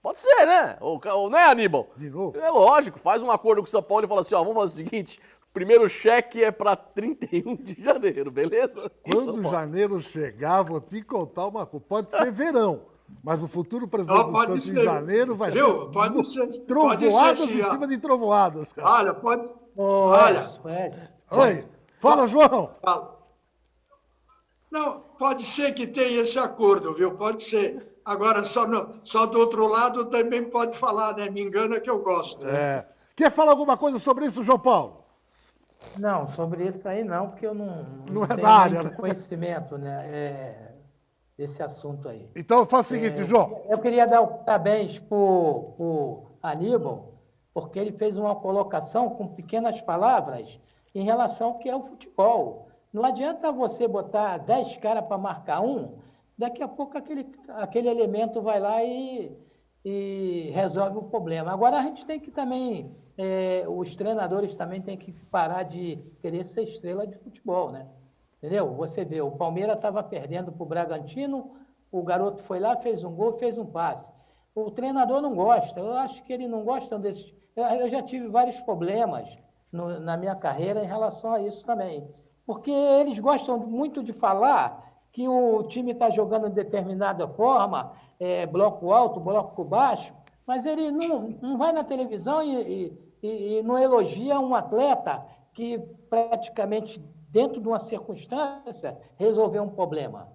Pode ser, né? Ou não é, Aníbal? De novo? É lógico, faz um acordo com o São Paulo e fala assim, vamos fazer o seguinte... Primeiro cheque é para 31 de janeiro, beleza? Quando janeiro chegar, vou te contar uma coisa. Pode ser verão. Mas o futuro presidente do Pode Santos em ser. janeiro vai Viu? ter Pode ser. trovoadas sim, em ó. cima de trovoadas, cara. Olha, pode. Ô, Olha. Edson. Oi, fala, João. Fala. Não, pode ser que tenha esse acordo, viu? Pode ser. Agora, só do outro lado também pode falar, né? Me engana que eu gosto. Quer falar alguma coisa sobre isso, João Paulo? Não, sobre isso aí não, porque eu não Não é tenho da área, muito né? conhecimento, né, desse assunto aí. Então, faz o seguinte, João. Eu queria dar parabéns para o Aníbal, porque ele fez uma colocação com pequenas palavras em relação ao que é o futebol. Não adianta você botar 10 caras para marcar um, daqui a pouco aquele elemento vai lá e resolve o problema. Agora a gente tem que também, os treinadores também têm que parar de querer ser estrela de futebol, né? Entendeu? Você vê, o Palmeiras estava perdendo para o Bragantino, o garoto foi lá, fez um gol, fez um passe. O treinador não gosta, eu acho que ele não gosta desses... Eu já tive vários problemas na minha carreira em relação a isso também. Porque eles gostam muito de falar que o time está jogando de determinada forma, bloco alto, bloco baixo, mas ele não vai na televisão e não elogia um atleta que praticamente, dentro de uma circunstância, resolveu um problema.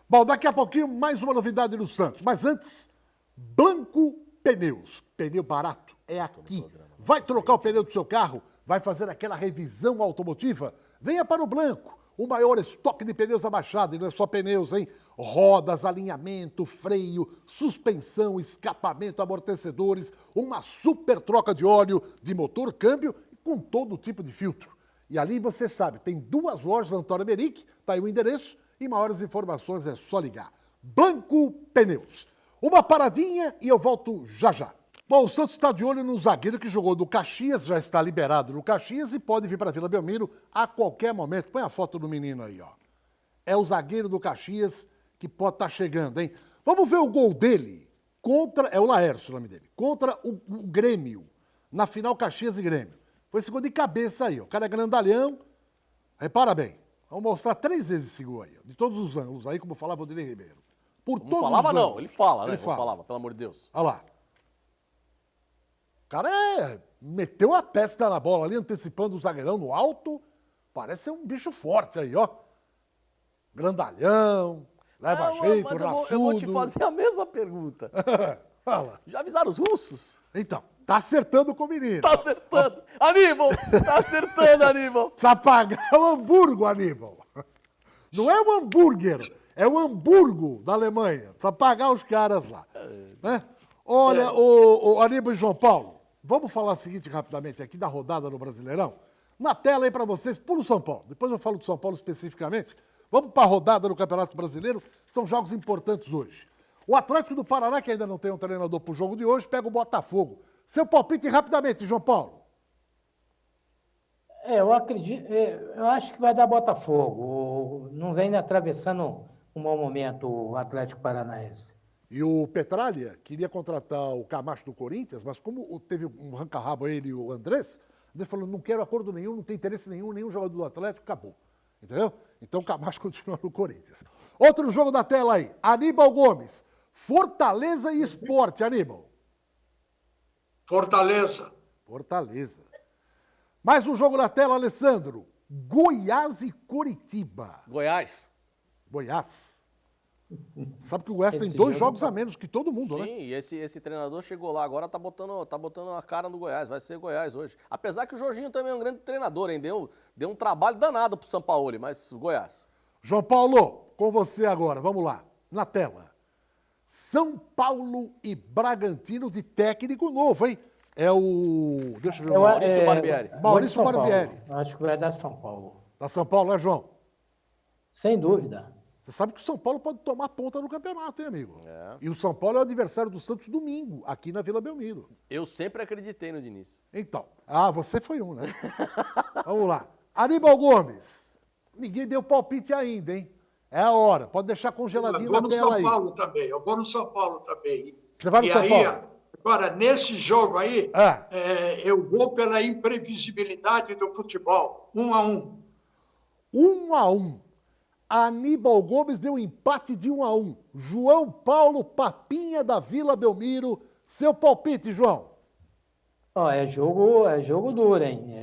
Bom, daqui a pouquinho mais uma novidade no Santos. Mas antes, Blanco Pneus. Pneu barato é aqui. Vai trocar o pneu do seu carro? Vai fazer aquela revisão automotiva? Venha para o Blanco. O maior estoque de pneus da Baixada, e não é só pneus, hein? Rodas, alinhamento, freio, suspensão, escapamento, amortecedores, uma super troca de óleo, de motor, câmbio, com todo tipo de filtro. E ali você sabe, tem 2 lojas da Antônio Meric, tá aí o endereço, e maiores informações é só ligar. Blanco Pneus. Uma paradinha e eu volto já já. Bom, o Santos está de olho no zagueiro que jogou do Caxias, já está liberado no Caxias e pode vir para a Vila Belmiro a qualquer momento. Põe a foto do menino aí, ó. É o zagueiro do Caxias que pode estar chegando, hein? Vamos ver o gol dele contra, é o Laércio o nome dele, contra o Grêmio, na final Caxias e Grêmio. Foi esse gol de cabeça aí, ó. O cara é grandalhão, repara bem. Vamos mostrar 3 vezes esse gol aí, ó, de todos os ângulos aí, como falava o Odinei Ribeiro. Por Não todos falava os não, ângulos. ele fala, né? Ele fala. Falava, pelo amor de Deus. Olha lá. O cara meteu a testa na bola ali, antecipando o zagueirão no alto. Parece um bicho forte aí, ó. Grandalhão, leva jeito, mas raçudo. eu vou te fazer a mesma pergunta. Fala. Já avisaram os russos? Então, tá acertando com o menino. Tá acertando. Aníbal, tá acertando, Aníbal. Precisa pagar o Hamburgo, Aníbal. Não é o hambúrguer, é o Hamburgo da Alemanha. Precisa pagar os caras lá. Né? Olha, o Aníbal e João Paulo, vamos falar o seguinte rapidamente aqui da rodada no Brasileirão. Na tela aí para vocês, pula o São Paulo. Depois eu falo do São Paulo especificamente. Vamos para a rodada no Campeonato Brasileiro. São jogos importantes hoje. O Atlético do Paraná, que ainda não tem um treinador para o jogo de hoje, pega o Botafogo. Seu palpite rapidamente, João Paulo. Eu acredito, eu acho que vai dar Botafogo. Não vem atravessando um mau momento o Atlético Paranaense. E o Petralha queria contratar o Camacho do Corinthians, mas como teve um ranca-rabo ele e o Andrés, ele falou, não quero acordo nenhum, não tem interesse nenhum jogador do Atlético, acabou. Entendeu? Então o Camacho continua no Corinthians. Outro jogo da tela aí, Aníbal Gomes, Fortaleza e Sport, Aníbal. Fortaleza. Fortaleza. Mais um jogo na tela, Alessandro, Goiás e Coritiba. Goiás. Goiás. Sabe que o Goiás tem Esse 2 jogo jogos tá- a menos que todo mundo, Sim, né? e esse treinador chegou lá agora, tá botando a cara no Goiás, vai ser Goiás hoje. Apesar que o Jorginho também é um grande treinador, hein? Deu um trabalho danado pro Sampaoli, mas o Goiás. João Paulo, com você agora, vamos lá, na tela. São Paulo e Bragantino de técnico novo, hein? É o... Deixa eu ver o nome. Maurício Barbieri. Maurício São Paulo. Barbieri. Acho que vai dar São Paulo. Da São Paulo, né, João? Sem dúvida. Você sabe que o São Paulo pode tomar ponta no campeonato, hein, amigo? É. E o São Paulo é o adversário do Santos domingo, aqui na Vila Belmiro. Eu sempre acreditei no Diniz. Então, você foi um, né? Vamos lá. Aníbal Gomes. Ninguém deu palpite ainda, hein? É a hora. Pode deixar Eu congeladinho vou na no tela São aí. Paulo também. Eu vou no São Paulo também. Você vai no E São aí, Paulo? agora, nesse jogo aí, É. eu vou pela imprevisibilidade do futebol. 1-1. 1-1. Aníbal Gomes deu empate de 1-1. João Paulo Papinha da Vila Belmiro. Seu palpite, João. Ó, é jogo duro, hein?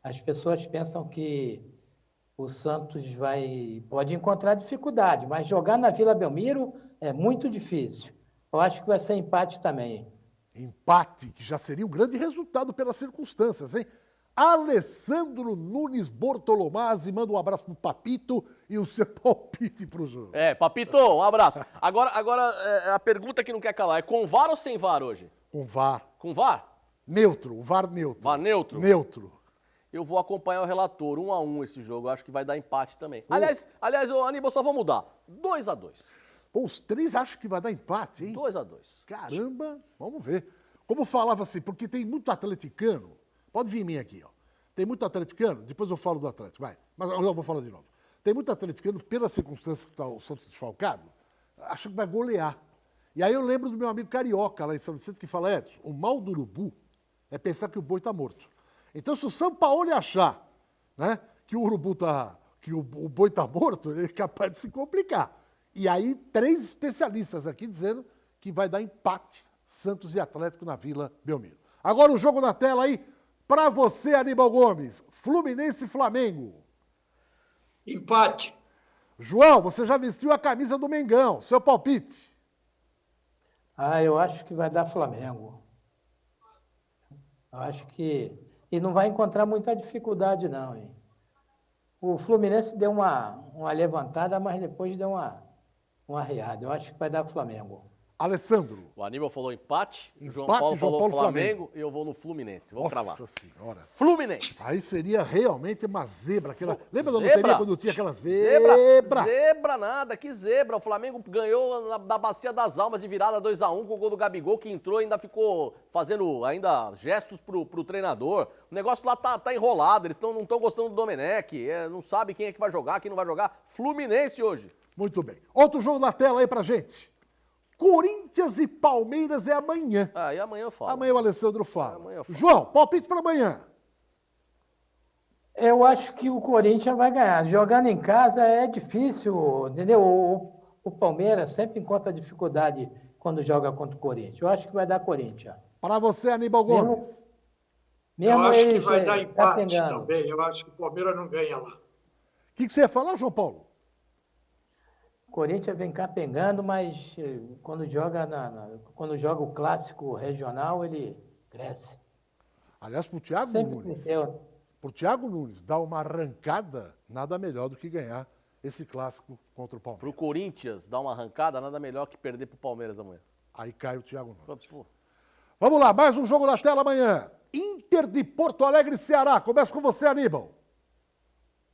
As pessoas pensam que o Santos pode encontrar dificuldade, mas jogar na Vila Belmiro é muito difícil. Eu acho que vai ser empate também. Empate, que já seria um grande resultado pelas circunstâncias, hein? Alessandro Nunes Bortolomazzi manda um abraço pro Papito e o seu palpite pro jogo. Papito, um abraço. Agora a pergunta que não quer calar, é com VAR ou sem VAR hoje? Com VAR. Com VAR? Neutro, o VAR neutro. VAR neutro? Neutro. Eu vou acompanhar o relator, 1-1 esse jogo, eu acho que vai dar empate também. Aliás, Aníbal, só vou mudar, 2-2. Pô, os três acham que vai dar empate, hein? 2-2. Caramba, vamos ver. Como falava assim, porque tem muito atleticano, pode vir em mim aqui, ó. Tem muito atleticano, depois eu falo do Atlético, vai. Mas eu vou falar de novo. Tem muito atleticano, pela circunstância que está o Santos desfalcado, acha que vai golear. E aí eu lembro do meu amigo Carioca, lá em São Vicente, que fala, Edson, o mal do urubu é pensar que o boi está morto. Então, se o São Paulo achar, né, que o boi está morto, ele é capaz de se complicar. E aí, 3 especialistas aqui dizendo que vai dar empate Santos e Atlético na Vila Belmiro. Agora o jogo na tela aí, para você, Aníbal Gomes, Fluminense e Flamengo. Empate. João, você já vestiu a camisa do Mengão, seu palpite. Eu acho que vai dar Flamengo. Eu acho que... E não vai encontrar muita dificuldade, não, hein? O Fluminense deu uma levantada, mas depois deu uma arriada. Eu acho que vai dar Flamengo. Alessandro. O Aníbal falou empate, o João Empate, Paulo João falou Paulo, Flamengo e eu vou no Fluminense. Vou cravar. Nossa Senhora. Fluminense. Aí seria realmente uma zebra. Lembra da Zebra? loteria quando tinha aquela zebra? Zebra nada, que zebra. O Flamengo ganhou na Bacia das Almas de virada 2-1 com o gol do Gabigol, que entrou e ainda ficou fazendo gestos pro treinador. O negócio lá tá enrolado, eles não estão gostando do Domenech, não sabe quem é que vai jogar, quem não vai jogar. Fluminense hoje. Muito bem. Outro jogo na tela aí pra gente. Corinthians e Palmeiras é amanhã. E amanhã eu falo. Amanhã o Alessandro fala. Amanhã eu falo. João, palpite para amanhã. Eu acho que o Corinthians vai ganhar. Jogando em casa é difícil, entendeu? O Palmeiras sempre encontra dificuldade quando joga contra o Corinthians. Eu acho que vai dar Corinthians. Para você, Aníbal Gomes. Eu acho que vai dar empate capengando. também. Eu acho que o Palmeiras não ganha lá. O que você ia falar, João Paulo? Corinthians vem capengando, mas quando joga o clássico regional, ele cresce. Aliás, para o Thiago Sempre Nunes. cresceu. Para o Thiago Nunes dar uma arrancada, nada melhor do que ganhar esse clássico contra o Palmeiras. Pro Corinthians dar uma arrancada, nada melhor que perder pro Palmeiras amanhã. Aí cai o Thiago Nunes. Pô. Vamos lá, mais um jogo na tela amanhã. Inter de Porto Alegre e Ceará. Começa com você, Aníbal.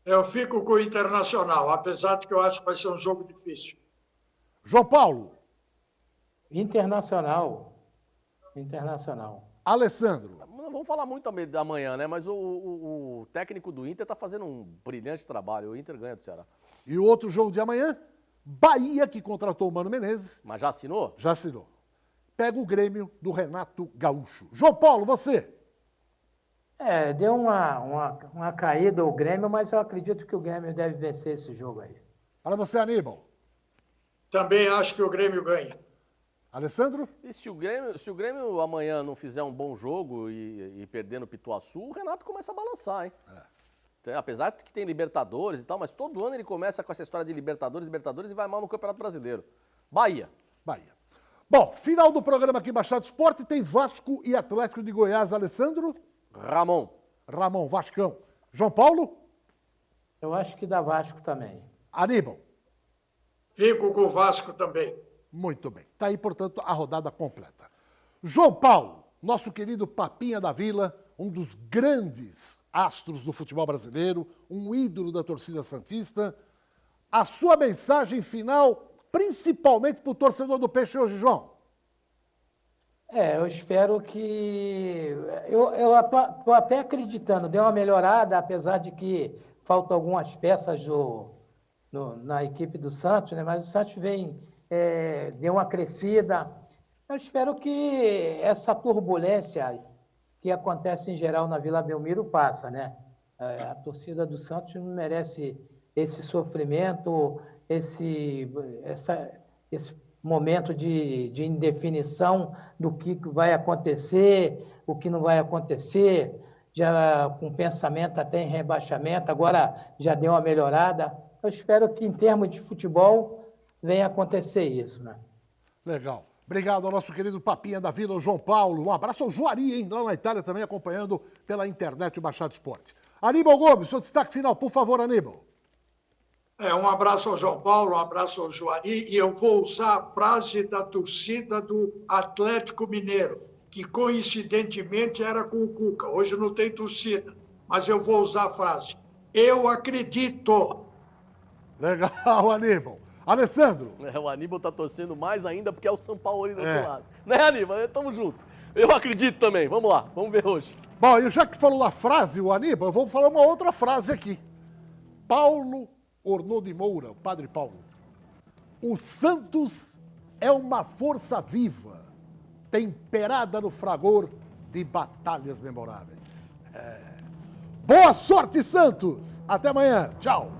Eu fico com o Internacional, apesar de que eu acho que vai ser um jogo difícil. João Paulo. Internacional. Alessandro. Não vamos falar muito amanhã, né? Mas o técnico do Inter tá fazendo um brilhante trabalho. O Inter ganha do Ceará. E o outro jogo de amanhã? Bahia, que contratou o Mano Menezes. Mas já assinou? Já assinou. Pega o Grêmio do Renato Gaúcho. João Paulo, você. Deu uma caída o Grêmio, mas eu acredito que o Grêmio deve vencer esse jogo aí. Para você, Aníbal. Também acho que o Grêmio ganha. Alessandro? E se o Grêmio amanhã não fizer um bom jogo e perder no Pituaçu, o Renato começa a balançar, hein? Apesar de que tem Libertadores e tal, mas todo ano ele começa com essa história de Libertadores e vai mal no Campeonato Brasileiro. Bahia. Bom, final do programa aqui Baixado Esporte, tem Vasco e Atlético de Goiás. Alessandro? Ramon, Vascão. João Paulo? Eu acho que dá Vasco também. Aníbal? Fico com o Vasco também. Muito bem. Está aí, portanto, a rodada completa. João Paulo, nosso querido Papinha da Vila, um dos grandes astros do futebol brasileiro, um ídolo da torcida santista. A sua mensagem final, principalmente para o torcedor do Peixe hoje, João. Eu espero que... Eu estou até acreditando, deu uma melhorada, apesar de que faltam algumas peças na equipe do Santos, né? Mas o Santos deu uma crescida. Eu espero que essa turbulência que acontece em geral na Vila Belmiro passa, né? A torcida do Santos não merece esse sofrimento, esse momento de indefinição do que vai acontecer, o que não vai acontecer, já com pensamento até em rebaixamento, agora já deu uma melhorada. Eu espero que, em termos de futebol, venha acontecer isso, né? Legal. Obrigado ao nosso querido Papinha da Vida, o João Paulo. Um abraço ao Juari, hein, lá na Itália, também acompanhando pela internet o Baixado Esporte. Aníbal Gomes, seu destaque final, por favor, Aníbal. Um abraço ao João Paulo, um abraço ao Juari, e eu vou usar a frase da torcida do Atlético Mineiro, que coincidentemente era com o Cuca. Hoje não tem torcida, mas eu vou usar a frase. Eu acredito. Legal, Aníbal. Alessandro. O Aníbal tá torcendo mais ainda porque é o São Paulo do outro lado. Né, Aníbal? Tamo junto. Eu acredito também. Vamos lá, vamos ver hoje. Bom, e já que falou a frase, o Aníbal, eu vou falar uma outra frase aqui. Paulo Ornô de Moura, o Padre Paulo. O Santos é uma força viva, temperada no fragor de batalhas memoráveis. Boa sorte, Santos! Até amanhã. Tchau.